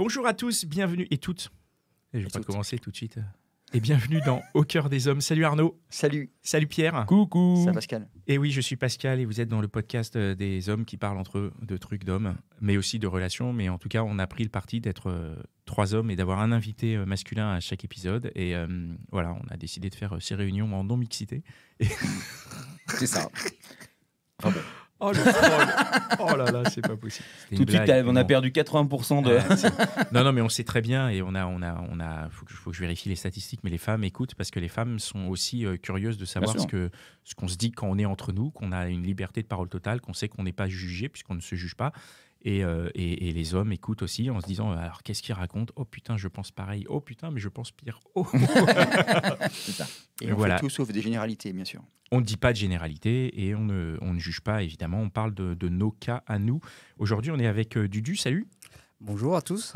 Bonjour à tous, bienvenue et toutes. Et je vais Et pas toutes. commencer tout de suite. Et bienvenue dans Au cœur des hommes. Salut Arnaud. Salut, Salut Pierre. Coucou. c'est Pascal. Et oui, je suis Pascal et vous êtes dans le podcast des hommes qui parlent entre eux de trucs d'hommes, mais aussi de relations. Mais en tout cas, on a pris le parti d'être trois hommes et d'avoir un invité masculin à chaque épisode. Et voilà, on a décidé de faire ces réunions en non-mixité. C'est ça. Oh le troll. Oh là là, c'est pas possible. C'était Tout une de suite, blague, on mais a bon. perdu 80% de. Non, mais on sait très bien et faut que je vérifie les statistiques, mais les femmes écoutent parce que les femmes sont aussi curieuses de savoir Bien sûr. ce qu'on se dit quand on est entre nous, qu'on a une liberté de parole totale, qu'on sait qu'on n'est pas jugé puisqu'on ne se juge pas. Et les hommes écoutent aussi en se disant alors qu'est-ce qu'ils racontent? Oh putain, je pense pareil. Oh putain, mais je pense pire. Oh. C'est ça. Et on Voilà. fait tout sauf des généralités, bien sûr. On ne dit pas de généralité et on ne juge pas, évidemment. On parle de nos cas à nous. Aujourd'hui, on est avec Dudu. Salut. Bonjour à tous.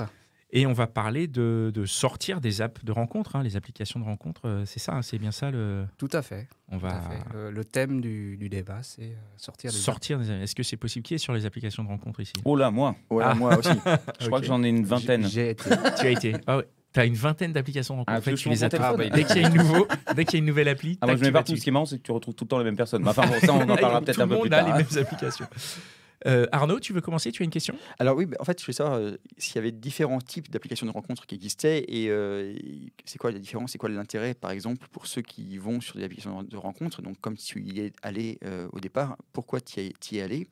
Et on va parler de sortir des apps de rencontres, hein, les applications de rencontres. C'est ça, hein, c'est bien ça. Tout à fait. On tout à va fait. Le thème du débat, c'est sortir des sortir des. Est-ce que c'est possible? Qui est sur les applications de rencontres ici? Oh là, moi. Ouais, Ah. moi aussi. Je crois Ok. que j'en ai une vingtaine. J'ai été. Tu as été. Ah ouais. Tu as une vingtaine d'applications de rencontres. Ah, En fait, tu tu veux les mon as téléphone toutes. Dès qu'il y a une nouvelle appli. Ah, moi, tac, je mets tu vas partout. dessus. Ce qui est marrant, c'est que tu retrouves tout le temps les mêmes personnes. Mais enfin, bon, ça, on en parlera peut-être un peu Tout plus le monde a tard. les mêmes applications. Arnaud, tu veux commencer? Tu as une question? Alors oui, en fait, je voulais savoir s'il y avait différents types d'applications de rencontres qui existaient et c'est quoi la différence, c'est quoi l'intérêt, par exemple, pour ceux qui vont sur des applications de rencontres. Donc, comme tu y es allé au départ, pourquoi tu y es allé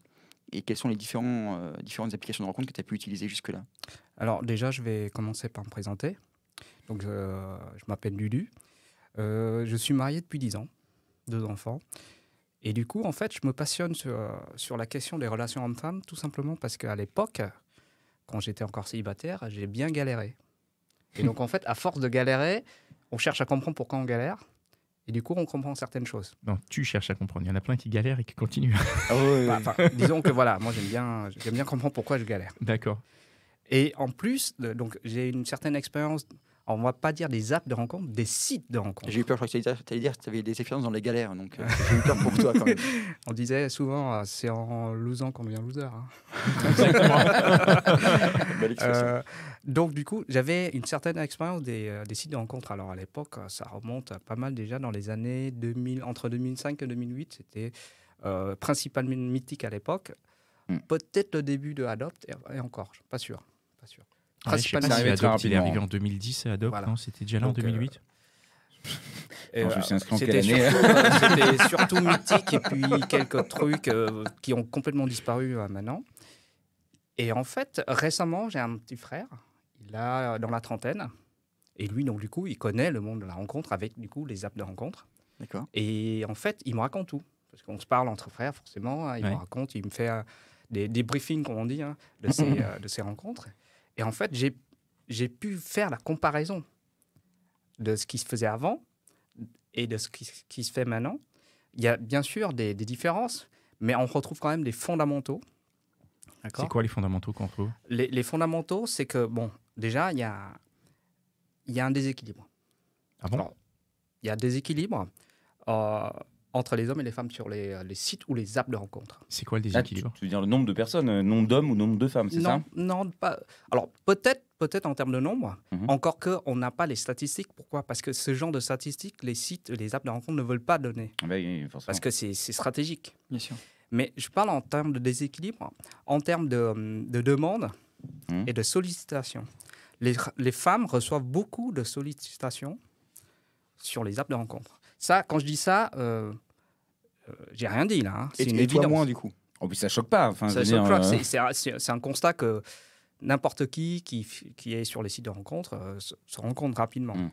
et quelles sont les différentes applications de rencontres que tu as pu utiliser jusque-là? Alors déjà, je vais commencer par me présenter. Donc, je m'appelle Dudu. Je suis marié depuis 10 ans, 2 enfants. Et du coup, en fait, je me passionne sur la question des relations hommes-femmes, tout simplement parce qu'à l'époque, quand j'étais encore célibataire, j'ai bien galéré. Et donc, en fait, à force de galérer, on cherche à comprendre pourquoi on galère. Et du coup, on comprend certaines choses. Non, tu cherches à comprendre. Il y en a plein qui galèrent et qui continuent. Ah ouais, Enfin, disons que voilà, moi, j'aime bien comprendre pourquoi je galère. D'accord. Et en plus, donc, j'ai une certaine expérience, on ne va pas dire des apps de rencontre, des sites de rencontre. j'ai eu peur, je crois que tu allais dire que tu avais des expériences dans les galères, donc j'ai eu peur pour toi quand même. On disait souvent, c'est en losant qu'on devient loser. Hein. Belle expression. Donc, du coup, j'avais une certaine expérience des sites de rencontre. Alors, à l'époque, ça remonte pas mal déjà dans les années 2000, entre 2005 et 2008. C'était principalement mythique à l'époque. Peut-être le début de Adopt, et encore, je suis pas sûr. Pas sûr. Ouais, je sais pas c'est si arrivé très Adopt, il est rapidement. arrivé en 2010 Adopt, Voilà. non? C'était déjà là en Donc, 2008? Et, Non, je me suis inscrit en c'était quelle année c'était surtout mythique et puis quelques trucs qui ont complètement disparu maintenant. Et en fait, récemment, j'ai un petit frère, il a dans la trentaine, et lui, donc du coup, il connaît le monde de la rencontre avec du coup les apps de rencontre. D'accord. Et en fait, il me raconte tout, parce qu'on se parle entre frères forcément. Hein, il Ouais. me raconte, il me fait des briefings, comme on dit, hein, de ces rencontres. Et en fait, j'ai pu faire la comparaison de ce qui se faisait avant et de ce qui se fait maintenant. Il y a bien sûr des différences, mais on retrouve quand même des fondamentaux. D'accord. C'est quoi les fondamentaux qu'on retrouve? Les fondamentaux, c'est que, bon, déjà, il y a un déséquilibre. Ah bon? Alors, il y a un déséquilibre entre les hommes et les femmes sur les sites ou les apps de rencontre. C'est quoi le Ah, tu déséquilibre? veux dire le nombre de personnes, nombre d'hommes ou nombre de femmes, c'est ça? Non, pas. Alors, peut-être en termes de nombre, Mhm. encore qu'on n'a pas les statistiques. Pourquoi? Parce que ce genre de statistiques, les sites, les apps de rencontre ne veulent pas donner. Ah bah oui, forcément. Parce que c'est stratégique. Bien sûr. Mais je parle en termes de déséquilibre, en termes de demande Mhm. et de sollicitation. Les femmes reçoivent beaucoup de sollicitations sur les apps de rencontre. Ça, quand je dis ça, j'ai rien dit là. Hein. C'est une Et toi évidence. moins, du coup. Oh, puis ça choque pas. Enfin, je Ça veux choque dire, pas. C'est un constat que n'importe qui est sur les sites de rencontres se rend compte rapidement. Mm.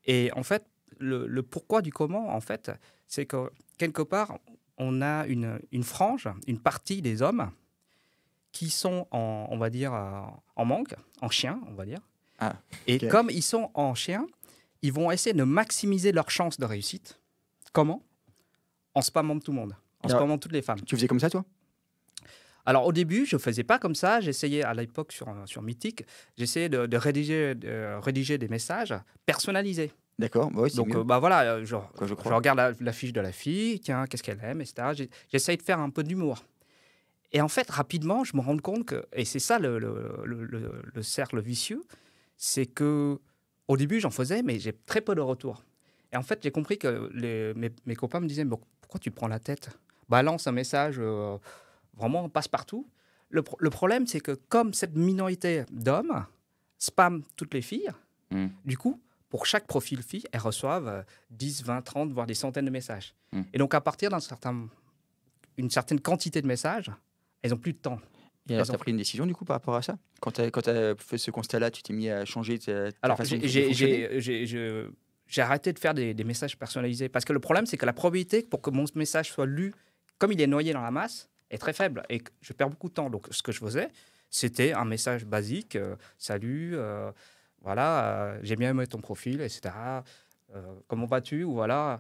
Et en fait, le pourquoi du comment, en fait, c'est que quelque part, on a une frange, une partie des hommes qui sont, on va dire, en manque, en chien, on va dire. Ah, Et ok. comme ils sont en chien, ils vont essayer de maximiser leurs chances de réussite. Comment? En spammant tout le monde, en Alors- spammant toutes les femmes. Tu faisais comme ça, toi? Alors au début, je ne faisais pas comme ça. J'essayais à l'époque sur Mythique, j'essayais de rédiger des messages personnalisés. D'accord. Bah ouais, c'est Donc mieux. voilà, je Je crois. regarde la fiche de la fille, tiens, qu'est-ce qu'elle aime, etc. J'essaye de faire un peu d'humour. Et en fait, rapidement, je me rends compte que, et c'est ça le cercle vicieux, c'est que au début, j'en faisais, mais j'ai très peu de retours. Et en fait, j'ai compris que mes copains me disaient, pourquoi tu prends la tête ? Balance un message, vraiment, passe partout. Le problème, c'est que comme cette minorité d'hommes spam toutes les filles, du coup, pour chaque profil fille, elles reçoivent 10, 20, 30, voire des centaines de messages. Et donc, à partir d'une certaine quantité de messages, elles n'ont plus de temps. Et alors, tu as pris une décision du coup par rapport à ça ? Quand tu as fait ce constat-là, tu t'es mis à changer ta façon de fonctionner ? J'ai arrêté de faire des messages personnalisés. Parce que le problème, c'est que la probabilité pour que mon message soit lu, comme il est noyé dans la masse, est très faible. Et je perds beaucoup de temps. Donc, ce que je faisais, c'était un message basique. Salut, voilà, j'ai bien aimé ton profil, etc. Comment vas-tu ? Ou voilà,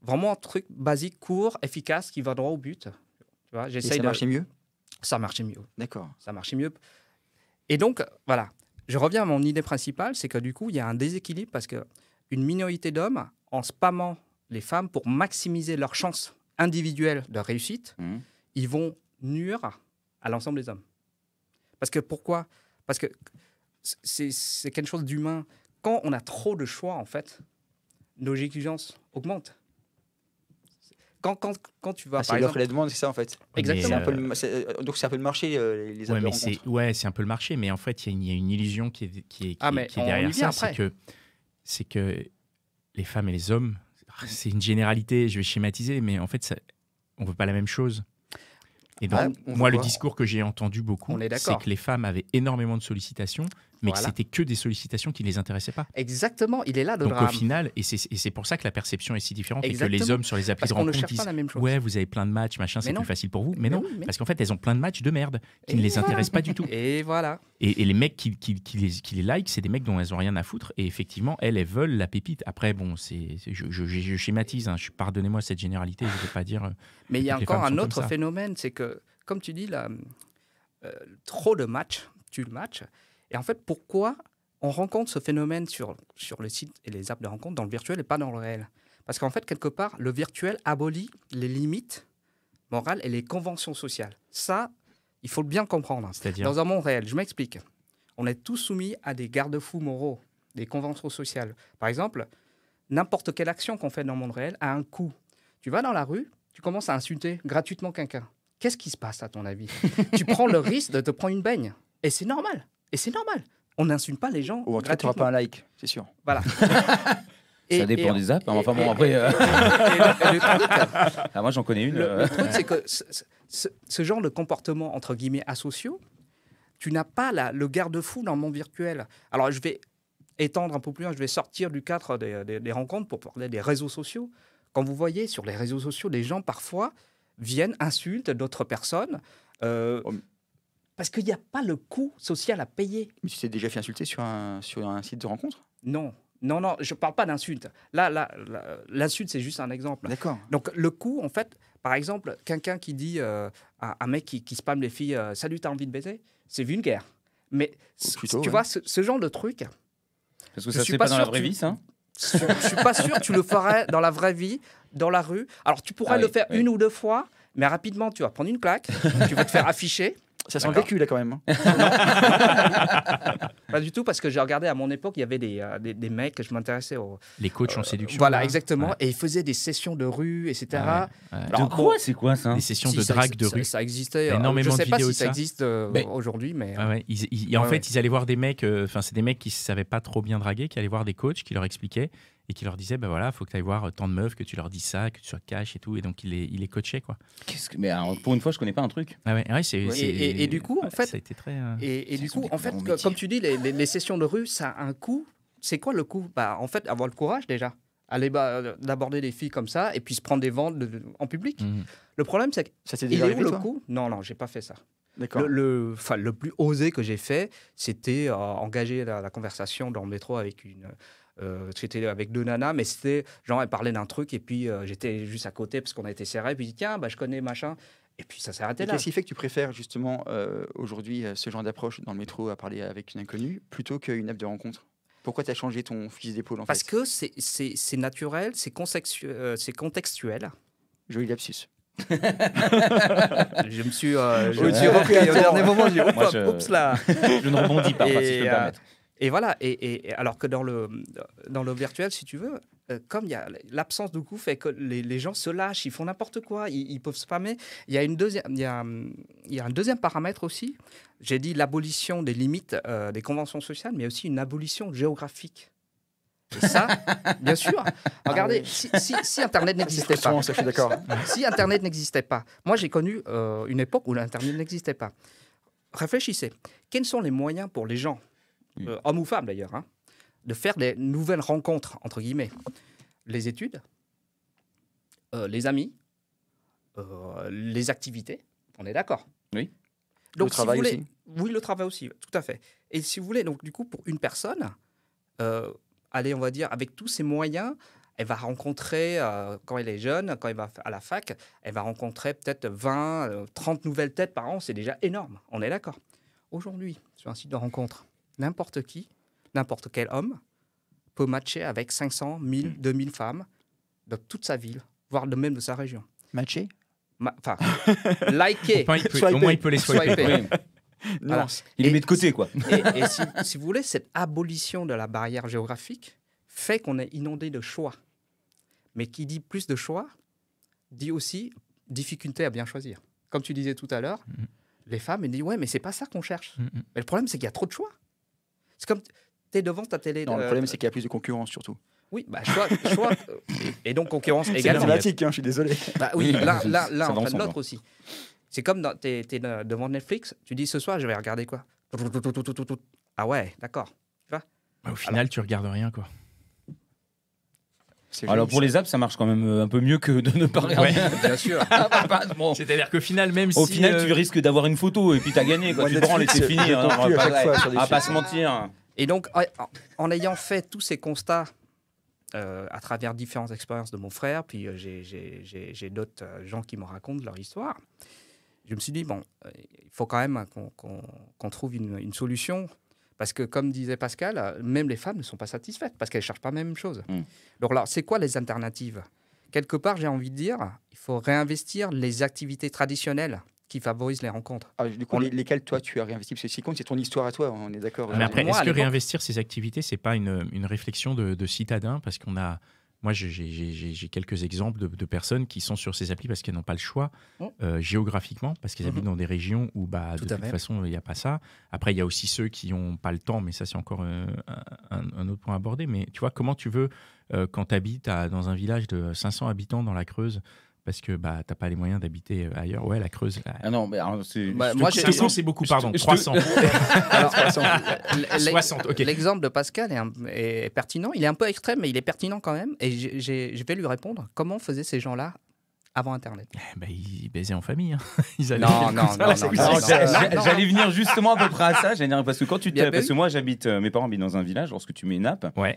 vraiment un truc basique, court, efficace, qui va droit au but. Tu vois, et ça marchait mieux ? Ça marchait mieux. D'accord. Ça marchait mieux. Et donc, voilà, je reviens à mon idée principale, c'est que du coup, il y a un déséquilibre parce qu'une minorité d'hommes, en spammant les femmes pour maximiser leurs chances individuelles de réussite, ils vont nuire à l'ensemble des hommes. Parce que pourquoi ? Parce que c'est quelque chose d'humain. Quand on a trop de choix, en fait, nos exigences augmentent. Quand tu vas, par exemple... l'offre et la demande, c'est ça, en fait. Exactement. Donc, c'est un peu le marché, les apps de rencontre. C'est un peu le marché, mais en fait, il y a une illusion qui est derrière ça. C'est que les femmes et les hommes, c'est une généralité, je vais schématiser, mais en fait, on ne veut pas la même chose. Et donc, moi, le discours que j'ai entendu beaucoup, c'est que les femmes avaient énormément de sollicitations, mais que c'était que des sollicitations qui ne les intéressaient pas. Exactement, il est là le drame. Donc au final, et c'est pour ça que la perception est si différente, et que les hommes sur les applis de rencontre disent « Ouais, vous avez plein de matchs, machin, c'est plus facile pour vous. » Mais non, parce qu'en fait, elles ont plein de matchs de merde qui ne les intéressent pas du tout. Et voilà. Et les mecs qui les like, c'est des mecs dont elles n'ont rien à foutre. Et effectivement, elles veulent la pépite. Après, bon, je schématise, hein, pardonnez-moi cette généralité, je ne veux pas dire... Mais il y a encore un autre phénomène, c'est que, comme tu dis, trop de matchs tue le match. Et en fait, pourquoi on rencontre ce phénomène sur le site et les apps de rencontre dans le virtuel et pas dans le réel ? Parce qu'en fait, quelque part, le virtuel abolit les limites morales et les conventions sociales. Ça, il faut bien le comprendre. C'est-à-dire ? Dans un monde réel, je m'explique. On est tous soumis à des garde-fous moraux, des conventions sociales. Par exemple, n'importe quelle action qu'on fait dans le monde réel a un coût. Tu vas dans la rue, tu commences à insulter gratuitement quelqu'un. Qu'est-ce qui se passe à ton avis ? Tu prends le risque de te prendre une baigne. Et c'est normal. Et c'est normal. On n'insulte pas les gens. Ou en tout cas, tu n'auras pas un like, c'est sûr. Voilà. Ça dépend des apps. Enfin bon, après. Moi, j'en connais une. Le truc, c'est que ce genre de comportement, entre guillemets, asociaux, tu n'as pas le garde-fou dans le monde virtuel. Alors, je vais étendre un peu plus loin. Je vais sortir du cadre des rencontres pour parler des réseaux sociaux. Quand vous voyez sur les réseaux sociaux, les gens, parfois, viennent, insultent d'autres personnes. Parce qu'il n'y a pas le coût social à payer. Mais tu t'es déjà fait insulter sur un site de rencontre ? Non, je ne parle pas d'insulte. Là, l'insulte, c'est juste un exemple. D'accord. Donc, le coût, en fait, par exemple, quelqu'un qui dit à un mec qui spamme les filles « Salut, t'as envie de baiser ?» C'est vulgaire. Mais tu vois, ce genre de truc... Parce que ça, c'est pas dans la vraie vie, ça ? Je ne suis pas sûr que tu le ferais dans la vraie vie, dans la rue. Alors, tu pourrais le faire une ou deux fois, mais rapidement, tu vas prendre une claque, tu vas te faire afficher. Ça sent le vécu, là, quand même. Pas du tout, parce que j'ai regardé à mon époque, il y avait des mecs que je m'intéressais aux... Les coachs en séduction. Voilà, là. exactement. Ouais. Et ils faisaient des sessions de rue, etc. Alors, c'est quoi ça ? Des sessions de drague de rue. Ça existait. Énormément je ne sais de pas vidéos si ça existe aujourd'hui, mais... En fait, ils allaient voir des mecs, c'est des mecs qui ne savaient pas trop bien draguer, qui allaient voir des coachs, qui leur expliquaient et qui leur disaient, il faut que tu ailles voir tant de meufs, que tu leur dis ça, que tu sois cash et tout. Et donc, il les coachait, quoi. Mais alors, pour une fois, je ne connais pas un truc. Et du coup, en fait... Ça a été très... Et du coup, en fait, comme tu dis, les sessions de rue, ça a un coût. C'est quoi le coût ? En fait, avoir le courage, déjà. Aller d'aborder des filles comme ça et puis se prendre des ventes en public. Le problème, c'est que... Ça t'est déjà arrivé, le toi ? coût ? Non, j'ai pas fait ça. D'accord. Le plus osé que j'ai fait, c'était engager la conversation dans le métro avec c'était avec deux nanas, mais c'était genre, elles parlaient d'un truc et puis j'étais juste à côté parce qu'on a été serrés. Puis tiens, je connais machin. Et puis ça s'est arrêté là. Qu'est-ce qui fait que tu préfères justement aujourd'hui ce genre d'approche dans le métro à parler avec une inconnue plutôt qu'une app de rencontre ? Pourquoi tu as changé ton fusil d'épaule Parce que c'est naturel, c'est contextuel. Joli lapsus. Je me suis repris au dernier moment. J'ai dit, Moi, oups là. Je ne rebondis pas, si je peux me permettre. Et voilà, et alors que dans le virtuel, si tu veux, comme il y a l'absence de coût fait que les gens se lâchent, ils font n'importe quoi, ils peuvent spammer. Il y a un deuxième paramètre aussi. J'ai dit l'abolition des limites des conventions sociales, mais aussi une abolition géographique. Et ça, bien sûr. Regardez, si Internet n'existait pas, Ça, je suis d'accord. si Internet n'existait pas, moi j'ai connu une époque où l'Internet n'existait pas. Réfléchissez, quels sont les moyens pour les gens, hommes ou femmes d'ailleurs, hein, de faire des nouvelles rencontres, entre guillemets? Les études, les amis, les activités, on est d'accord? Oui. Le Donc, travail si vous voulez, aussi. Oui, le travail aussi, tout à fait. Et si vous voulez, donc du coup, pour une personne, allez, on va dire, avec tous ces moyens, elle va rencontrer, quand elle est jeune, quand elle va à la fac, elle va rencontrer peut-être 20, 30 nouvelles têtes par an, c'est déjà énorme, on est d'accord. Aujourd'hui, sur un site de rencontre, n'importe qui, n'importe quel homme peut matcher avec 500, 1000, 2000 femmes de toute sa ville, voire même de sa région. Matché Enfin, liker. Au moins, il peut les swiper. Swiper. Oui. Voilà. Il les met de côté, quoi. Et si vous voulez, cette abolition de la barrière géographique fait qu'on est inondé de choix. Mais qui dit plus de choix, dit aussi difficulté à bien choisir. Comme tu disais tout à l'heure, les femmes, elles disent « Ouais, mais c'est pas ça qu'on cherche. Mais le problème, c'est qu'il y a trop de choix. C'est comme tu es devant ta télé. Non, le problème, c'est qu'il y a plus de concurrence, surtout. Oui, bah, choix et donc concurrence C'est également. dramatique, hein, je suis désolé. Bah, oui, là Ça en va fait, ensemble. l'autre aussi. C'est comme tu es devant Netflix, tu dis ce soir, je vais regarder quoi? Ah ouais, d'accord. Au final, tu regardes rien, quoi. C'est Alors joli, pour ça. les apps, ça marche quand même un peu mieux que de ne pas regarder. Bien sûr. Bon. C'est-à-dire qu'au final, même Au si. final, tu risques d'avoir une photo et puis t'as gagné. Quand Moi, tu te branles et Netflix, c'est fini. je hein, conclue à chaque fois sur des va pas films. se mentir. Et donc, en ayant fait tous ces constats à travers différentes expériences de mon frère, puis j'ai d'autres gens qui me racontent leur histoire, je me suis dit, bon, il faut quand même qu'on trouve une solution. Parce que, comme disait Pascal, même les femmes ne sont pas satisfaites parce qu'elles ne cherchent pas la même chose. Donc, alors, c'est quoi les alternatives? Quelque part, j'ai envie de dire, il faut réinvestir les activités traditionnelles qui favorisent les rencontres. Ah, du coup, lesquels, toi, tu as réinvesti? Parce que ce qui compte, c'est ton histoire à toi, on est d'accord. Mais après, Moi, à est-ce que l'époque- réinvestir ces activités, c'est pas une réflexion de citadin? Parce qu'on a. Moi, j'ai quelques exemples de personnes qui sont sur ces applis parce qu'elles n'ont pas le choix géographiquement, parce qu'elles habitent dans des régions où, de Tout à toute fait. façon, il n'y a pas ça. Après, il y a aussi ceux qui n'ont pas le temps, mais ça, c'est encore un autre point à aborder. Mais tu vois, comment tu veux, quand tu habites dans un village de 500 habitants dans la Creuse, parce que tu n'as pas les moyens d'habiter ailleurs. Ouais, la Creuse. Ah non, mais alors, c'est. Bah, moi, j'ai- 500, c'est beaucoup, pardon. je te- 300. Alors, 60, ok. L'exemple de Pascal est pertinent. Il est un peu extrême, mais il est pertinent quand même. Et je vais lui répondre. Comment faisaient ces gens-là avant Internet? Ils baisaient en famille. Hein. Ils allaient Non, comme non, ça, non, là, non, c'est- non, non, c'est- non. J'allais venir justement à peu près à ça. J'allais dire, parce que quand tu Il y avait parce que eu- moi j'habite, mes parents habitent dans un village. Lorsque tu mets une app, Ouais.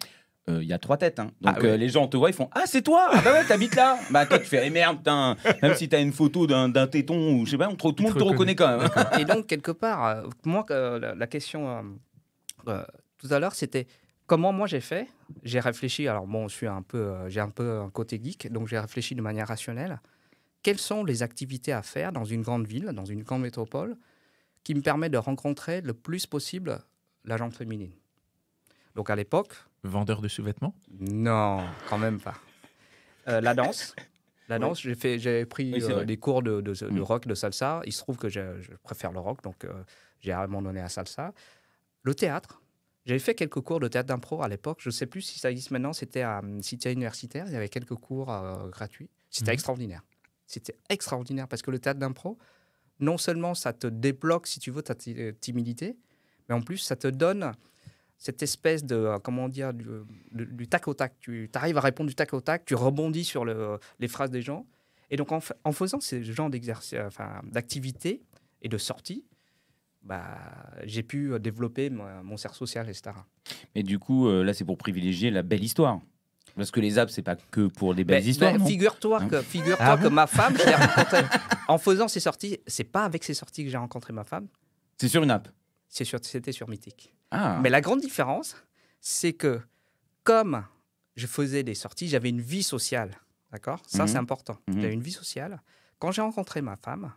il y a 3 têtes. Hein. Donc Ah ouais. les gens te voient, ils font ah c'est toi. Ah bah ouais t'habites là. Bah toi tu fais eh, merde putain. Même si t'as une photo d'un téton ou je sais pas, tout le monde te reconnaît quand même. Hein. Et donc, quelque part, moi, la question tout à l'heure, c'était comment moi j'ai fait. J'ai réfléchi. Alors, bon, j'ai un peu un côté geek, donc j'ai réfléchi de manière rationnelle. Quelles sont les activités à faire dans une grande ville, dans une grande métropole, qui me permet de rencontrer le plus possible la gente féminine? Donc, à l'époque, Vendeur de sous-vêtements? non, quand même pas. La danse. La danse, j'ai pris Oui, c'est vrai. des cours de rock, de salsa. Il se trouve que je préfère le rock, donc j'ai abandonné la salsa. Le théâtre. J'avais fait quelques cours de théâtre d'impro à l'époque. Je ne sais plus si ça existe maintenant. C'était à Cité universitaire. Il y avait quelques cours gratuits. C'était extraordinaire. C'était extraordinaire parce que le théâtre d'impro, non seulement ça te débloque, si tu veux, ta timidité, mais en plus, ça te donne cette espèce de, comment dire, du tac au tac. Tu arrives à répondre du tac au tac, tu rebondis sur les phrases des gens. Et donc, en faisant ce genre d'activités et de sorties, j'ai pu développer mon cercle social, etc. Et du coup là c'est pour privilégier la belle histoire. Parce que les apps c'est pas que pour des belles histoires. Non Figure-toi que ma femme, je l'ai rencontrée en faisant ces sorties. C'est pas avec ces sorties que j'ai rencontré ma femme. C'est sur une app. C'était sur Mythique. Ah. Mais la grande différence, c'est que comme je faisais des sorties, j'avais une vie sociale. D'accord? Ça, c'est important. J'avais une vie sociale. Quand j'ai rencontré ma femme,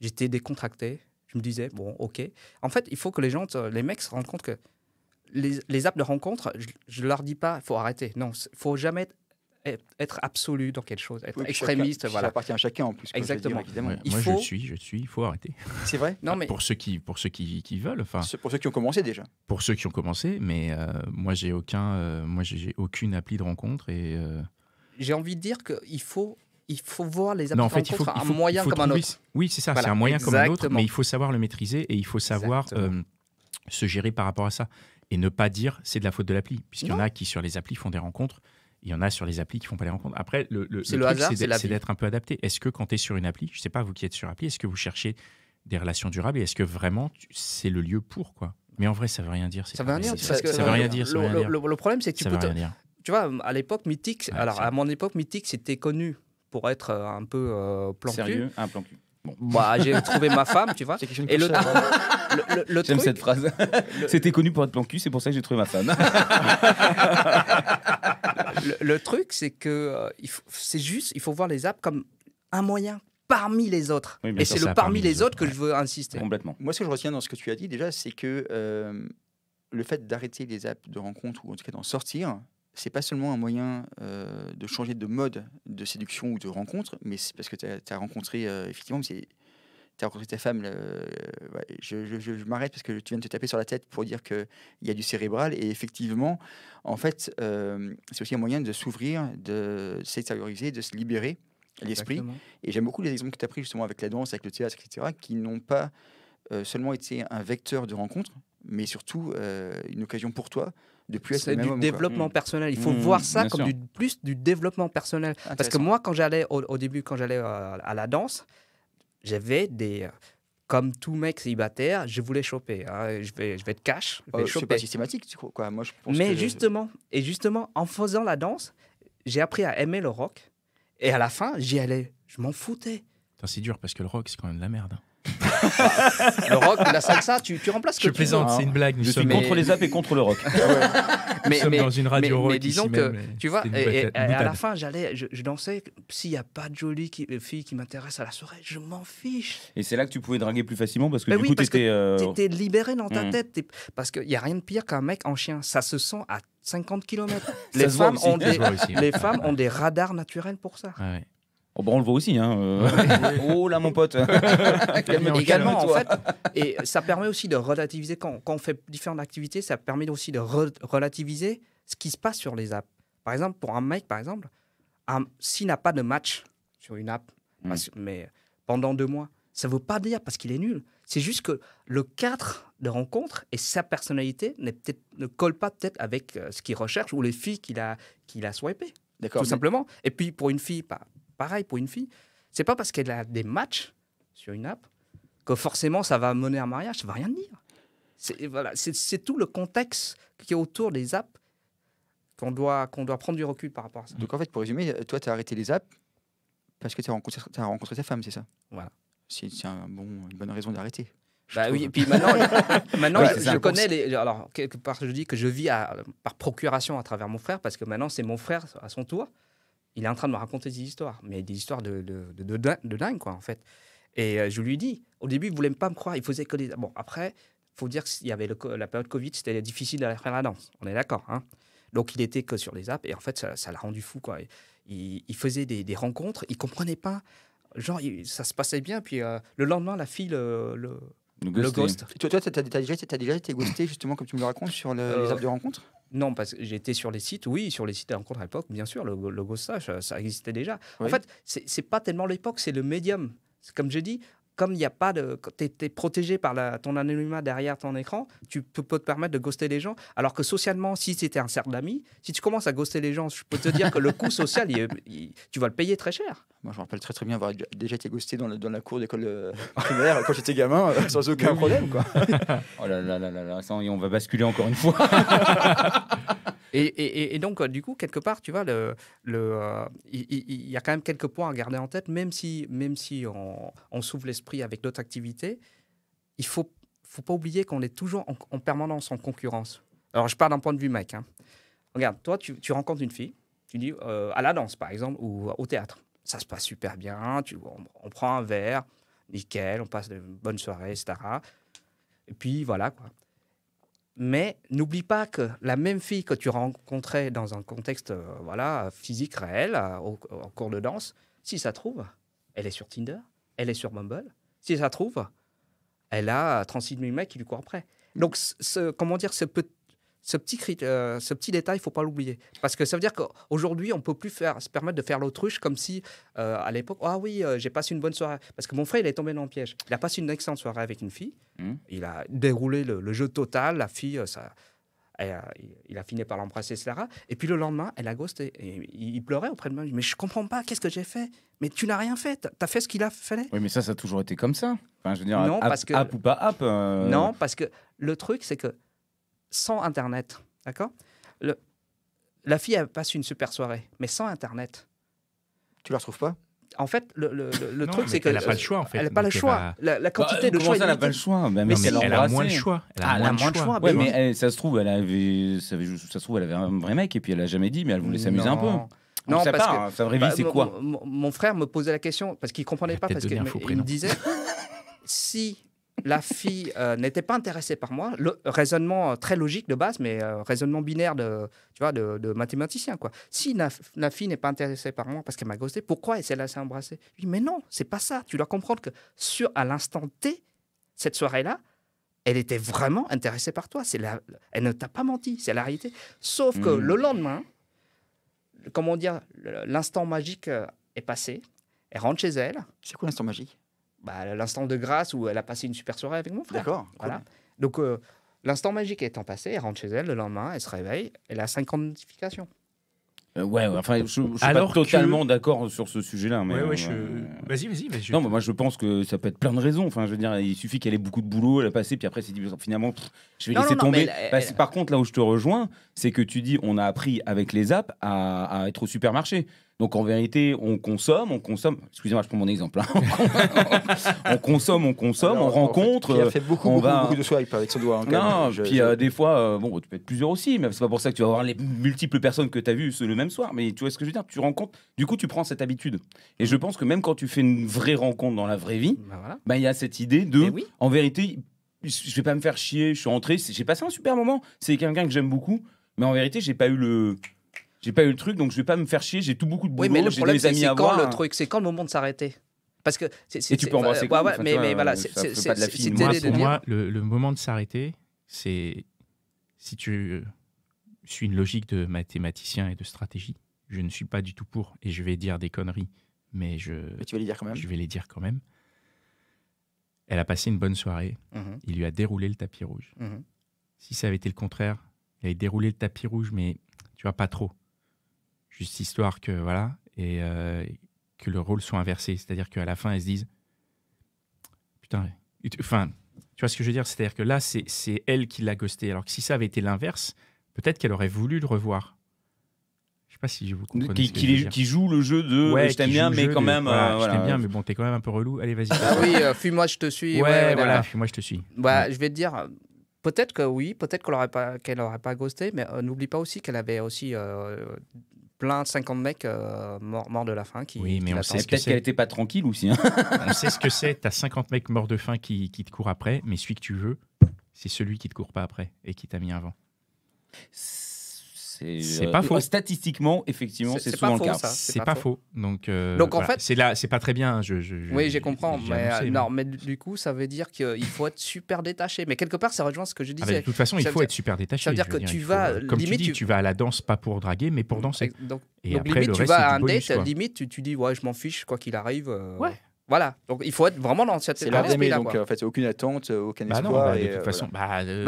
j'étais décontracté. Je me disais, bon, ok. En fait, il faut que les mecs se rendent compte que les apps de rencontre, je ne leur dis pas, il faut arrêter. Non, il ne faut jamais être absolu dans quelque chose, être extrémiste. Ça appartient à chacun en plus. Exactement. Dire, évidemment. Ouais, moi, je suis, il faut arrêter. C'est vrai. Non, mais Pour ceux qui veulent, enfin. Pour ceux qui ont commencé déjà. Pour ceux qui ont commencé, mais moi, j'ai aucune appli de rencontre et. J'ai envie de dire qu'il faut voir les apps Non, en de fait, rencontre un moyen comme un autre. Oui, c'est ça, Voilà, c'est un moyen comme un autre, exactement. mais il faut savoir le maîtriser et il faut savoir se gérer par rapport à ça. Et ne pas dire c'est de la faute de l'appli, puisqu'il y en a qui sur les applis font des rencontres, il y en a sur les applis qui font pas les rencontres. Après, le truc, hasard, c'est d'être un peu adapté. Est-ce que quand tu es sur une appli, je sais pas, vous qui êtes sur appli, est-ce que vous cherchez des relations durables et est-ce que vraiment c'est le lieu pour quoi? Mais en vrai, ça veut rien dire. Ça veut rien dire. Ça veut rien dire. Le problème, c'est que tu Ça peux. veut rien dire. Tu vois, à l'époque, Mythique, Ouais, alors ça. à mon époque, Mythique, c'était connu pour être un peu plan cul. Sérieux, un plan cul. Bah, j'ai trouvé ma femme, tu vois. C'est quelque chose Et comme ça, ouais. le J'aime truc, cette phrase. C'était connu pour être plan cul, c'est pour ça que j'ai trouvé ma femme. le truc, c'est que c'est juste, il faut voir les apps comme un moyen parmi les autres. Oui, bien Et sûr, c'est le parmi les autres que je veux insister. Complètement. Moi, ce que je retiens dans ce que tu as dit déjà, c'est que le fait d'arrêter les apps de rencontre ou en tout cas d'en sortir, c'est pas seulement un moyen de changer de mode de séduction ou de rencontre, mais c'est parce que tu as rencontré, effectivement, tu as rencontré ta femme. Ouais, je m'arrête parce que tu viens de te taper sur la tête pour dire qu'il y a du cérébral. Et effectivement, en fait, c'est aussi un moyen de s'ouvrir, de s'extérioriser, de se libérer l'esprit. Exactement. Et j'aime beaucoup les exemples que tu as pris justement avec la danse, avec le théâtre, etc., qui n'ont pas seulement été un vecteur de rencontre, mais surtout une occasion pour toi de plus être C'est le même du homme, développement personnel. Il faut Mmh, voir ça bien comme sûr. plus du développement personnel. quoi. Parce que moi, quand j'allais au début, quand j'allais à la danse, j'avais des. Comme tout mec célibataire, je voulais choper. Hein. Je vais être cash, je vais C'est choper. pas systématique, tu crois, quoi. Moi, je pense Mais que justement, en faisant la danse, j'ai appris à aimer le rock. Et à la fin, j'y allais. Je m'en foutais. Putain, c'est dur parce que le rock, c'est quand même de la merde. Le rock, la salsa, tu remplaces ce que Je tu veux, plaisante, hein. c'est une blague. Nous Je suis sommes, contre les apps et contre le rock. nous sommes dans une radio rock mais disons ici que, même, et tu vois, c'était une et à la boutade. fin, je dansais. S'il n'y a pas de jolie fille qui m'intéresse à la soirée, je m'en fiche. Et c'est là que tu pouvais draguer plus facilement parce que Mais du oui, coup, parce que t'étais. T'es libéré dans ta Mmh. tête. Parce qu'il n'y a rien de pire qu'un mec en chien. Ça se sent à 50 km. Ça se voit aussi. Ça se voit aussi, ouais. Les femmes ont des radars naturels pour ça. Ouais, ouais. Oh, bah, on le voit aussi. Hein. Oh là, mon pote. Mais également, en Calme-toi. fait, et ça permet aussi de relativiser, quand on fait différentes activités, ça permet aussi de relativiser ce qui se passe sur les apps. Par exemple, pour un mec, s'il n'a pas de match sur une app, mais pendant 2 mois, ça ne veut pas dire parce qu'il est nul. C'est juste que le cadre de rencontre et sa personnalité ne colle pas peut-être avec ce qu'il recherche ou les filles qu'il a swipées, D'accord. tout simplement. Et puis pour une fille, pareil pour une fille, c'est pas parce qu'elle a des matchs sur une app que forcément ça va mener à un mariage, ça ne va rien dire. Voilà, c'est tout le contexte qui est autour des apps qu'on doit prendre du recul par rapport à ça. Donc en fait, pour résumer, toi, tu as arrêté les apps parce que tu as rencontré ta femme, c'est ça? Voilà. C'est une bonne raison d'arrêter. je Bah trouve. oui, et puis maintenant Ouais, c'est ça. je connais les. Alors, quelque part, je dis que je vis par procuration à travers mon frère, parce que maintenant, c'est mon frère à son tour. Il est en train de me raconter des histoires, mais des histoires de dingue, quoi, en fait. Et je lui dis, au début, il ne voulait pas me croire, il faisait que des. Bon, après, il faut dire qu'il y avait la période Covid, c'était difficile d'aller faire la danse, on est d'accord, hein. Donc, il était que sur les apps, et en fait, ça l'a rendu fou, quoi. Il faisait des rencontres, il ne comprenait pas. Genre, ça se passait bien, puis le lendemain, la fille le ghost. Et toi, t'as déjà été ghosté, justement, comme tu me le racontes, sur les apps de rencontre? Non, parce que j'étais sur les sites, oui, sur les sites de rencontres à l'époque, bien sûr, le ghostage, ça existait déjà. Oui. En fait, c'est pas tellement l'époque, c'est le médium. C'est comme je dis, comme il n'y a pas de. Tu es protégé par ton anonymat derrière ton écran, tu peux te permettre de ghoster les gens. Alors que socialement, si c'était un cercle d'amis, si tu commences à ghoster les gens, je peux te dire que le coût social, tu vas le payer très cher. Moi, je me rappelle très bien avoir déjà été ghosté dans la cour d'école primaire quand j'étais gamin, sans aucun problème, quoi. Oh là là là là là, ça, on va basculer encore une fois. Et donc, du coup, quelque part, tu vois, il y a quand même quelques points à garder en tête, même si on s'ouvre l'esprit avec d'autres activités, il faut pas oublier qu'on est toujours en permanence en concurrence. Alors, je parle d'un point de vue mec. Hein. Regarde, toi, tu rencontres une fille, tu dis à la danse, par exemple, ou au théâtre. ça se passe super bien, on prend un verre, nickel, on passe de bonnes soirées, etc. Et puis voilà, quoi. Mais n'oublie pas que la même fille que tu rencontrais dans un contexte physique réel, en cours de danse, si ça trouve, elle est sur Tinder, elle est sur Bumble. Si ça trouve, elle a 36 000 mecs qui lui courent après. Donc, ce petit détail, il ne faut pas l'oublier. Parce que ça veut dire qu'aujourd'hui, on ne peut plus se permettre de faire l'autruche comme si, à l'époque, ah oui, j'ai passé une bonne soirée. Parce que mon frère, il est tombé dans le piège. Il a passé une excellente soirée avec une fille. Il a déroulé le jeu total. La fille, il a fini par l'embrasser, etc. Et puis le lendemain, elle a ghosté. Et il pleurait auprès de moi. Mais je ne comprends pas, qu'est-ce que j'ai fait? Mais tu n'as rien fait. Tu as fait ce qu'il a fallu. Oui, mais ça a toujours été comme ça. Enfin, je veux dire, non, app ou pas app. Non, parce que le truc, c'est que sans Internet, d'accord, la fille, elle passe une super soirée, mais sans Internet. Tu la retrouves pas? En fait, le truc, c'est qu'elle n'a pas le choix, en fait. Elle n'a pas le choix. La quantité de choix. Elle n'a pas le choix. Mais elle a moins de choix. Elle a moins de choix. Ouais, mais ça se trouve, elle avait un vrai mec et puis elle a jamais dit, mais elle voulait s'amuser un peu. Non, parce que sa vraie vie, c'est quoi? Mon frère me posait la question parce qu'il comprenait pas, parce qu'il me disait si la fille n'était pas intéressée par moi, le raisonnement très logique de base, mais raisonnement binaire de mathématicien, quoi. Si la fille n'est pas intéressée par moi parce qu'elle m'a ghosté, pourquoi elle s'est laissée embrasser? Je dis mais non, c'est pas ça. Tu dois comprendre que à l'instant T, cette soirée-là, elle était vraiment intéressée par toi. Elle ne t'a pas menti, c'est la réalité. Sauf que le lendemain, comment dire, l'instant magique est passé. Elle rentre chez elle. C'est quoi l'instant magique? L'instant de grâce où elle a passé une super soirée avec mon frère. D'accord. Voilà. Donc, l'instant magique étant passé, elle rentre chez elle le lendemain, elle se réveille, elle a 50 notifications. Enfin, je suis pas totalement d'accord sur ce sujet-là. Mais, Vas-y. Non, mais moi, je pense que ça peut être plein de raisons. Enfin, je veux dire, il suffit qu'elle ait beaucoup de boulot, elle a passé, puis après, elle s'est dit, finalement, je vais laisser tomber. Par contre, là où je te rejoins, c'est que tu dis, on a appris avec les apps à être au supermarché. Donc en vérité, on consomme. Excusez-moi, je prends mon exemple. On consomme, on rencontre. En fait, il a fait beaucoup de swipes avec son doigt. Non, puis des fois, tu peux être plusieurs aussi, mais c'est pas pour ça que tu vas avoir les multiples personnes que tu as vues le même soir. Mais tu vois ce que je veux dire? Tu rencontres. Du coup, tu prends cette habitude. Et je pense que même quand tu fais une vraie rencontre dans la vraie vie, il y a cette idée de, en vérité, je vais pas me faire chier. Je suis rentré, j'ai passé un super moment. C'est quelqu'un que j'aime beaucoup, mais en vérité, j'ai pas eu le truc, donc je vais pas me faire chier. J'ai beaucoup de boulot. Oui, mais le problème, c'est quand le moment de s'arrêter. Parce que et tu peux embrasser. Mais voilà, c'est pas de la fille. Pour moi, le moment de s'arrêter, c'est si tu suis une logique de mathématicien et de stratégie. Je ne suis pas du tout pour, et je vais dire des conneries, mais tu vas les dire quand même. Je vais les dire quand même. Elle a passé une bonne soirée. Il lui a déroulé le tapis rouge. Si ça avait été le contraire, il avait déroulé le tapis rouge, mais tu vois, pas trop. Juste histoire que, voilà, et que le rôle soit inversé. C'est-à-dire qu'à la fin, elles se disent putain, enfin, tu vois ce que je veux dire? C'est-à-dire que là, c'est elle qui l'a ghosté. Alors que si ça avait été l'inverse, peut-être qu'elle aurait voulu le revoir. Je sais pas si vous comprenez. Qui joue le jeu de je t'aime bien, mais quand même. Je t'aime bien, mais bon, t'es quand même un peu relou. Allez, vas-y. Ah oui, fuis-moi, je te suis. Fuis-moi, je te suis. Je vais te dire. Peut-être que oui, peut-être qu'elle n'aurait pas ghosté, mais n'oublie pas aussi qu'elle avait aussi plein de 50 mecs morts de la faim. Oui, mais on sait ce que peut-être qu'elle n'était pas tranquille aussi. On sait ce que c'est. Tu as 50 mecs morts de faim qui te courent après, mais celui que tu veux, c'est celui qui te court pas après et qui t'a mis avant. C'est pas faux. Statistiquement, effectivement, c'est souvent le cas. C'est pas faux. Donc en fait, c'est pas très bien. Oui, j'ai compris. Mais du coup, ça veut dire qu'il faut être super détaché. Mais quelque part, ça rejoint ce que je disais. De toute façon, il faut être super détaché. Ça veut dire que tu vas, comme limite, tu vas à la danse pas pour draguer, mais pour danser. Donc après, limite, tu vas à un date, limite, tu dis ouais, je m'en fiche quoi qu'il arrive. Ouais. Voilà, donc il faut être vraiment dans cette esprit-là. Donc en fait, aucun attente, aucun espoir. De toute façon,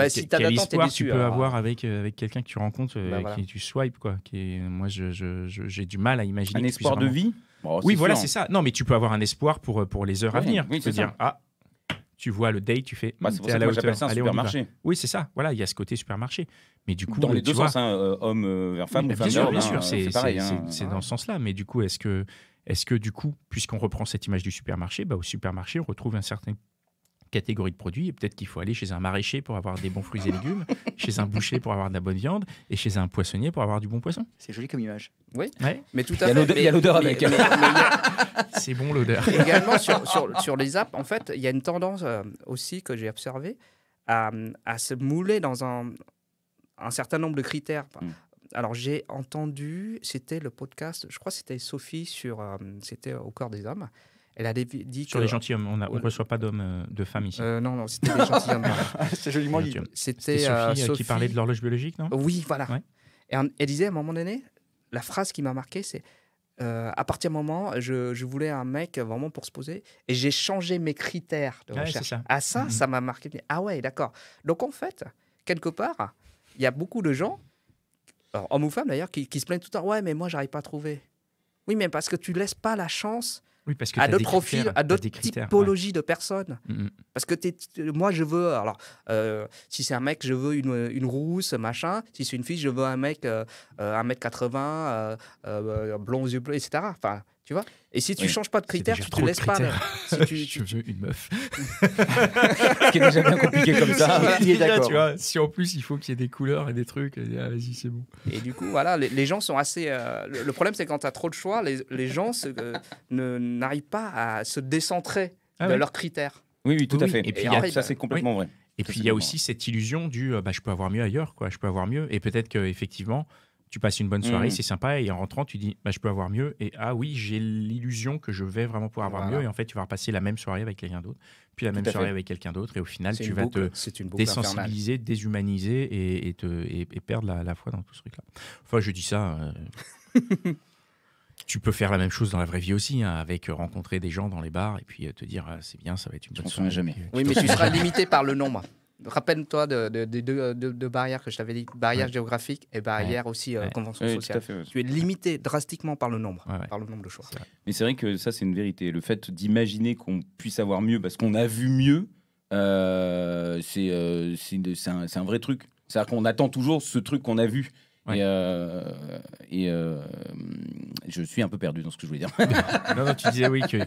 si t'as quel d'attente, espoir tu peux avoir avec quelqu'un que tu rencontres, qui tu swipes, quoi. Moi, j'ai du mal à imaginer. Un espoir de vie. Oui, voilà, c'est ça. Non, mais tu peux avoir un espoir pour les heures à venir. Oui, c'est dire tu vois le date, tu fais. C'est pour ça que j'appelle ça un supermarché. Oui, c'est ça. Voilà, il y a ce côté supermarché. Mais du coup, dans les deux sens, homme vers femme, bien sûr, c'est pareil. C'est dans ce sens-là. Mais du coup, est-ce que du coup, puisqu'on reprend cette image du supermarché, au supermarché, on retrouve un certain catégories de produits. Et peut-être qu'il faut aller chez un maraîcher pour avoir des bons fruits et légumes, chez un boucher pour avoir de la bonne viande et chez un poissonnier pour avoir du bon poisson. C'est joli comme image. Oui, Ouais. mais tout à fait. Il y a l'odeur avec. Mais il y a- C'est bon l'odeur. également, sur les apps, en fait, il y a une tendance aussi que j'ai observée à se mouler dans un certain nombre de critères. Alors, j'ai entendu, c'était le podcast, je crois que c'était Sophie, c'était Au corps des hommes. Elle a dit Sur que... les gentilshommes, on ne reçoit pas d'hommes, de femmes ici. non, c'était des gentilshommes. C'est joliment dit. C'était C'était Sophie, qui Sophie parlait de l'horloge biologique, non? Oui, voilà. Ouais. Et elle disait à un moment donné, la phrase qui m'a marqué, c'est à partir du moment, je voulais un mec vraiment pour se poser et j'ai changé mes critères de Ouais, recherche. c'est ça. À ça, Mhm. ça m'a marqué. Ah ouais, d'accord. Donc en fait, quelque part, il y a beaucoup de gens, alors, hommes ou femmes d'ailleurs, qui se plaignent tout le temps. Ouais, mais moi, j'arrive pas à trouver. Oui, mais parce que tu laisses pas la chance Oui, parce que à t'as d'autres des profils, critères, à t'as d'autres des critères, typologies de personnes. ouais. Mhm. Parce que moi, je veux. Alors, si c'est un mec, je veux une rousse, machin. Si c'est une fille, je veux un mec 1m80, blond aux yeux bleus, etc. Enfin, tu vois. Et si tu Oui. changes pas de critères, déjà tu trop te de laisses pas. critères. Si Je veux une meuf. Ce qui est déjà bien compliqué comme ça. Il est Déjà, d'accord. tu vois, si en plus il faut qu'il y ait des couleurs et des trucs, vas-y, c'est bon. Et du coup, voilà, les gens sont assez. Le problème, c'est quand tu as trop de choix, les gens n'arrivent pas à se décentrer Ah de ouais. leurs critères. Oui, oui, tout à Oui, fait. et puis, Et il y a- ça, c'est complètement vrai. Et Ça, puis c'est il y a bon. aussi cette illusion du je peux avoir mieux ailleurs, quoi. Je peux avoir mieux. Et peut-être qu'effectivement, tu passes une bonne soirée, Mhm. c'est sympa, et en rentrant, tu dis je peux avoir mieux. Et ah oui, j'ai l'illusion que je vais vraiment pouvoir avoir Voilà. mieux. Et en fait, tu vas repasser la même soirée avec quelqu'un d'autre, puis la Tout même à soirée fait. avec quelqu'un d'autre. Et au final, C'est tu une vas boucle, te c'est une boucle infernale. désensibiliser, déshumaniser et perdre la foi dans tout ce truc-là. Enfin, je dis ça. Tu peux faire la même chose dans la vraie vie aussi, hein, avec rencontrer des gens dans les bars et puis te dire c'est bien, ça va être une Je bonne m'en souviens soirée. jamais. Puis, Oui, mais tu seras limité par le nombre. Rappelle-toi de deux barrières que je t'avais dit, barrière Ouais. géographique et barrière aussi Ouais. convention Oui, tout sociale. à fait. ouais. Tu es limité drastiquement par le nombre, Ouais, ouais. par le nombre de choix. C'est vrai. Mais c'est vrai que ça, c'est une vérité. Le fait d'imaginer qu'on puisse avoir mieux parce qu'on a vu mieux, c'est un vrai truc. C'est-à-dire qu'on attend toujours ce truc qu'on a vu. Ouais. Et je suis un peu perdu dans ce que je voulais dire. Non, tu disais oui que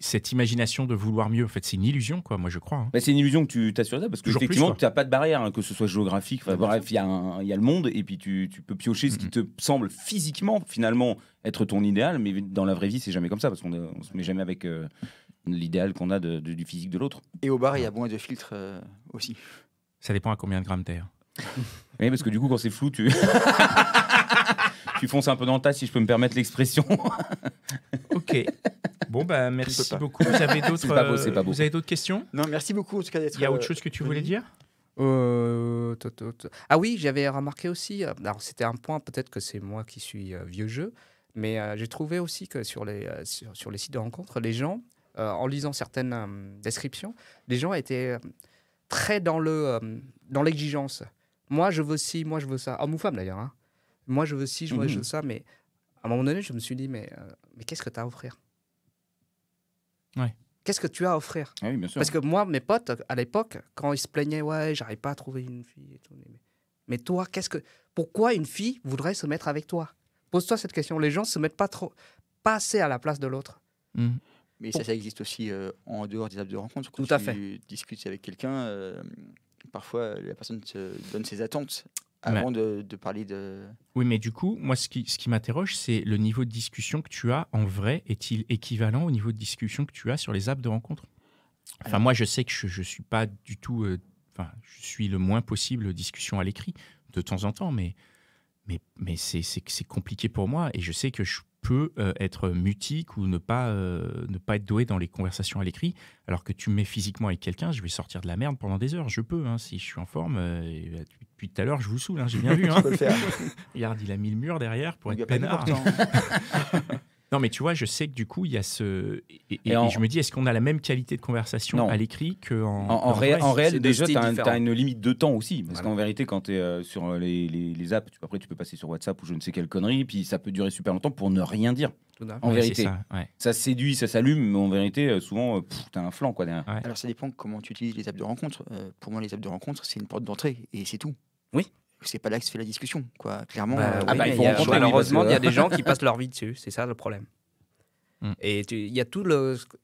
cette imagination de vouloir mieux, en fait, c'est une illusion, quoi. Moi, je crois. Hein. Bah, c'est une illusion que tu t'as sur ça parce Toujours qu'effectivement, plus, tu n'as pas de barrière, hein, que ce soit géographique. Enfin, bref, il y a le monde et puis tu peux piocher ce qui te semble physiquement, finalement, être ton idéal. Mais dans la vraie vie, c'est jamais comme ça parce qu'on ne se met jamais avec l'idéal qu'on a du physique de l'autre. Et au bar, il y a moins de filtres aussi. Ça dépend à combien de grammes t'es. Hein. Oui, parce que du coup, quand c'est flou, tu. Tu fonces un peu dans le tas, si je peux me permettre l'expression. Ok. Bon, bah, merci pas. beaucoup. Vous avez d'autres, C'est pas beau, c'est pas beau. vous avez d'autres questions? Non, merci beaucoup en tout cas d'être. Il y a autre chose que tu voulais venu. dire? Ah oui, j'avais remarqué aussi, alors c'était un point, peut-être que c'est moi qui suis vieux jeu, mais j'ai trouvé aussi que sur les sites de rencontres, les gens, en lisant certaines descriptions, les gens étaient très dans l'exigence. Moi, je veux ci, moi, je veux ça. Homme ou femme, d'ailleurs. Hein. Moi, je veux ci, je veux ça. Mais à un moment donné, je me suis dit, mais qu'est-ce que tu as à offrir? Ouais. Qu'est-ce que tu as à offrir? Ah oui, bien sûr. Parce que moi, mes potes, à l'époque, quand ils se plaignaient, ouais, j'arrive pas à trouver une fille et tout. Mais toi, pourquoi une fille voudrait se mettre avec toi? Pose-toi cette question. Les gens se mettent pas assez à la place de l'autre. Mhm. Mais ça existe aussi en dehors des apps de rencontre. Quand Tout à tu fait. discutes avec quelqu'un, parfois la personne te donne ses attentes avant de parler de. Oui, mais du coup, moi, ce qui m'interroge, c'est le niveau de discussion que tu as en vrai est-il équivalent au niveau de discussion que tu as sur les apps de rencontre? Enfin, moi, je sais que je suis pas du tout. Enfin, je suis le moins possible discussion à l'écrit de temps en temps, mais c'est compliqué pour moi et je sais que je peux être mutique ou ne pas être doué dans les conversations à l'écrit, alors que tu me mets physiquement avec quelqu'un, je vais sortir de la merde pendant des heures. Je peux, hein, si je suis en forme. Depuis tout à l'heure, je vous saoule, hein, j'ai bien vu. Hein. Tu peux le faire. Regarde, il a mis le mur derrière pour Il y être a pas de peinard. pourtant. Non, mais tu vois, je sais que du coup, il y a ce... Et Et je me dis, est-ce qu'on a la même qualité de conversation Non. à l'écrit qu'en En réel, c'est deux déjà, styles tu différents. as une limite de temps aussi. Parce Voilà. qu'en vérité, quand tu es sur les apps, après, tu peux passer sur WhatsApp ou je ne sais quelle connerie, puis ça peut durer super longtemps pour ne rien dire. Tout à fait. En Ouais, vérité. c'est ça, ouais. Ça séduit, ça s'allume, mais en vérité, souvent, tu as un flanc. Quoi, derrière. Ouais. Alors ça dépend comment tu utilises les apps de rencontre. Pour moi, les apps de rencontre, c'est une porte d'entrée et c'est tout. Oui. C'est pas là que se fait la discussion, quoi. Clairement. Bah, Ah oui, bah, il mais faut rencontrer, oui, malheureusement, parce que- il y a des gens qui passent leur vie dessus. C'est ça le problème. Et il y a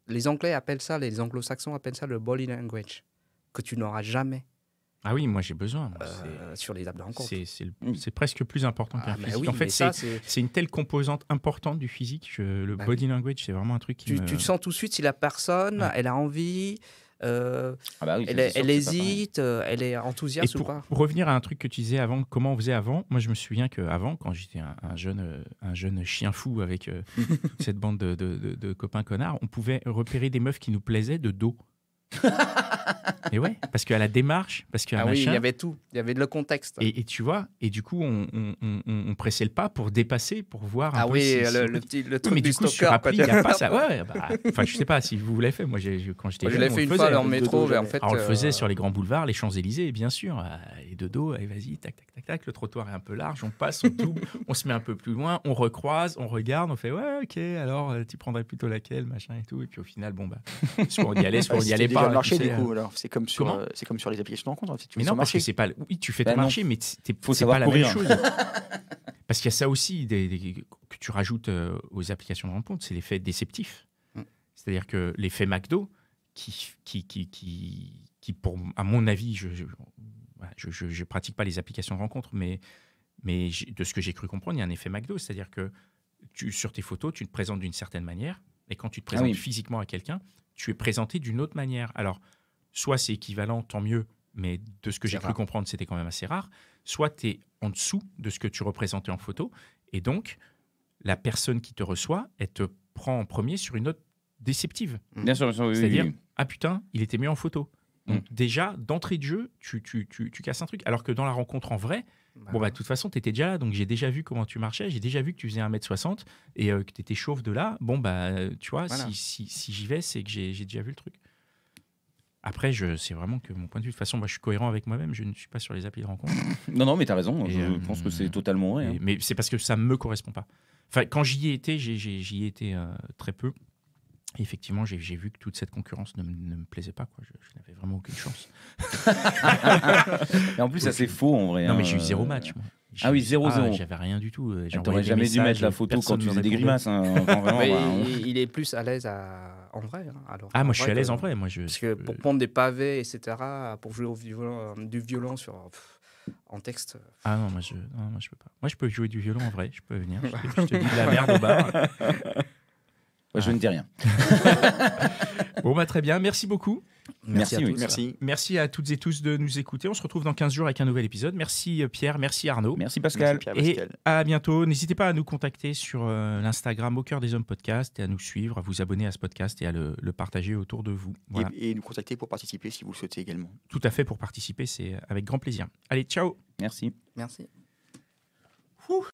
les Anglais appellent ça, les Anglo-Saxons appellent ça le body language, que tu n'auras jamais Ah oui, moi j'ai besoin. Moi, sur les apps de rencontre. c'est presque plus important qu'un Ah, bah physique. oui, En fait, mais ça, c'est une telle composante importante du physique. Le Bah body language, c'est vraiment un truc qui tu sens tout de suite si la personne, Ouais. elle a envie, Ah bah oui, elle c'est sûr que c'est pas hésite, elle est Et enthousiaste ou pas. pour revenir à un truc que tu disais avant, comment on faisait avant, moi je me souviens qu'avant, quand j'étais un jeune chien fou avec toute cette bande de copains connards, on pouvait repérer des meufs qui nous plaisaient de dos. Et ouais, parce qu'à la démarche, parce qu'à Ah oui, il machin, y avait tout, il y avait le contexte. et tu vois, et du coup on pressait le pas pour dépasser, pour voir un Ah peu oui, si- le Oui, truc mais du du coup sur stalker. appli, il n'y a pas ça. Ouais, bah, enfin je sais pas si vous l'avez fait. Moi quand j'étais Moi, je jeune, l'ai on fait le une fois faisait. dans le métro, mais en fait. Alors, on le faisait sur les grands boulevards, les Champs-Élysées, bien sûr. Et de dos, allez, vas-y, tac, tac, tac, tac. Le trottoir est un peu large, on passe, on double, on se met un peu plus loin, on recroise, on regarde, on fait ouais, ok, alors tu prendrais plutôt laquelle, machin et tout. Et puis au final, bon, bah, soit on y allait, soit on y C'était allait déjà pas. le marché, tu sais, du coup. Alors, c'est comme Comment sur les applications de rencontre. En fait, tu Mais mets non, sur parce que marché. c'est pas. Oui, tu fais Bah ton non. marché, mais Faut c'est pas savoir la courir. même chose. Parce qu'il y a ça aussi que tu rajoutes aux applications de rencontre, c'est l'effet déceptif. Mm. C'est-à-dire que l'effet McDo, qui pour, à mon avis, je pratique pas les applications de rencontre, mais de ce que j'ai cru comprendre, il y a un effet McDo. C'est-à-dire que sur tes photos, tu te présentes d'une certaine manière, et quand tu te présentes oui. physiquement à quelqu'un, tu es présenté d'une autre manière. Alors, soit c'est équivalent, tant mieux, mais de ce que C'est j'ai cru rare. comprendre, c'était quand même assez rare. Soit tu es en dessous de ce que tu représentais en photo, et donc la personne qui te reçoit, elle te prend en premier sur une note déceptive. Bien sûr, oui, C'est-à-dire, oui. ah putain, il était mieux en photo. Donc déjà, d'entrée de jeu, tu casses un truc. Alors que dans la rencontre en vrai, bon, bah, de toute façon, tu étais déjà là, donc j'ai déjà vu comment tu marchais, j'ai déjà vu que tu faisais 1m60 et que tu étais chauve de là. Bon, bah, tu vois, Voilà. si j'y vais, c'est que j'ai déjà vu le truc. Après, c'est vraiment que mon point de vue. De toute façon, moi, je suis cohérent avec moi-même, je ne suis pas sur les applis de rencontre. Non, mais t'as raison. Et, Je pense que c'est totalement vrai. hein. Mais c'est parce que ça ne me correspond pas. Enfin, quand j'y ai été, j'y ai été très peu. Et effectivement, j'ai vu que toute cette concurrence ne me plaisait pas. Quoi. Je n'avais vraiment aucune chance. Et en plus, ça c'est faux en vrai. Non, hein. mais j'ai eu 0 match. Moi. Ah oui, 0-0. J'avais rien du tout. T'aurais jamais dû mettre la photo quand tu faisais des grimaces. hein. Enfin, vraiment, Mais bah, il est plus à l'aise en vrai. hein, alors, Ah, moi, je suis à l'aise que- en vrai. Moi, Parce que pour prendre des pavés, etc., pour jouer du violon en texte. Ah non, moi, je peux pas. Moi, je peux jouer du violon en vrai. Je peux venir. Je te dis de la merde au bar. ouais, je ne dis rien. Bon, bah, très bien. Merci beaucoup. Merci, à oui. tous. Merci. Merci à toutes et tous de nous écouter. On se retrouve dans 15 jours avec un nouvel épisode. Merci Pierre, merci Arnaud. Merci Pascal. Merci, Pierre Et Pascal. à bientôt. N'hésitez pas à nous contacter sur l'Instagram Au Cœur des Hommes Podcast et à nous suivre, à vous abonner à ce podcast et à le partager autour de vous. Voilà. Et nous contacter pour participer si vous le souhaitez également. Tout à fait, pour participer, c'est avec grand plaisir. Allez, ciao. Merci. Merci.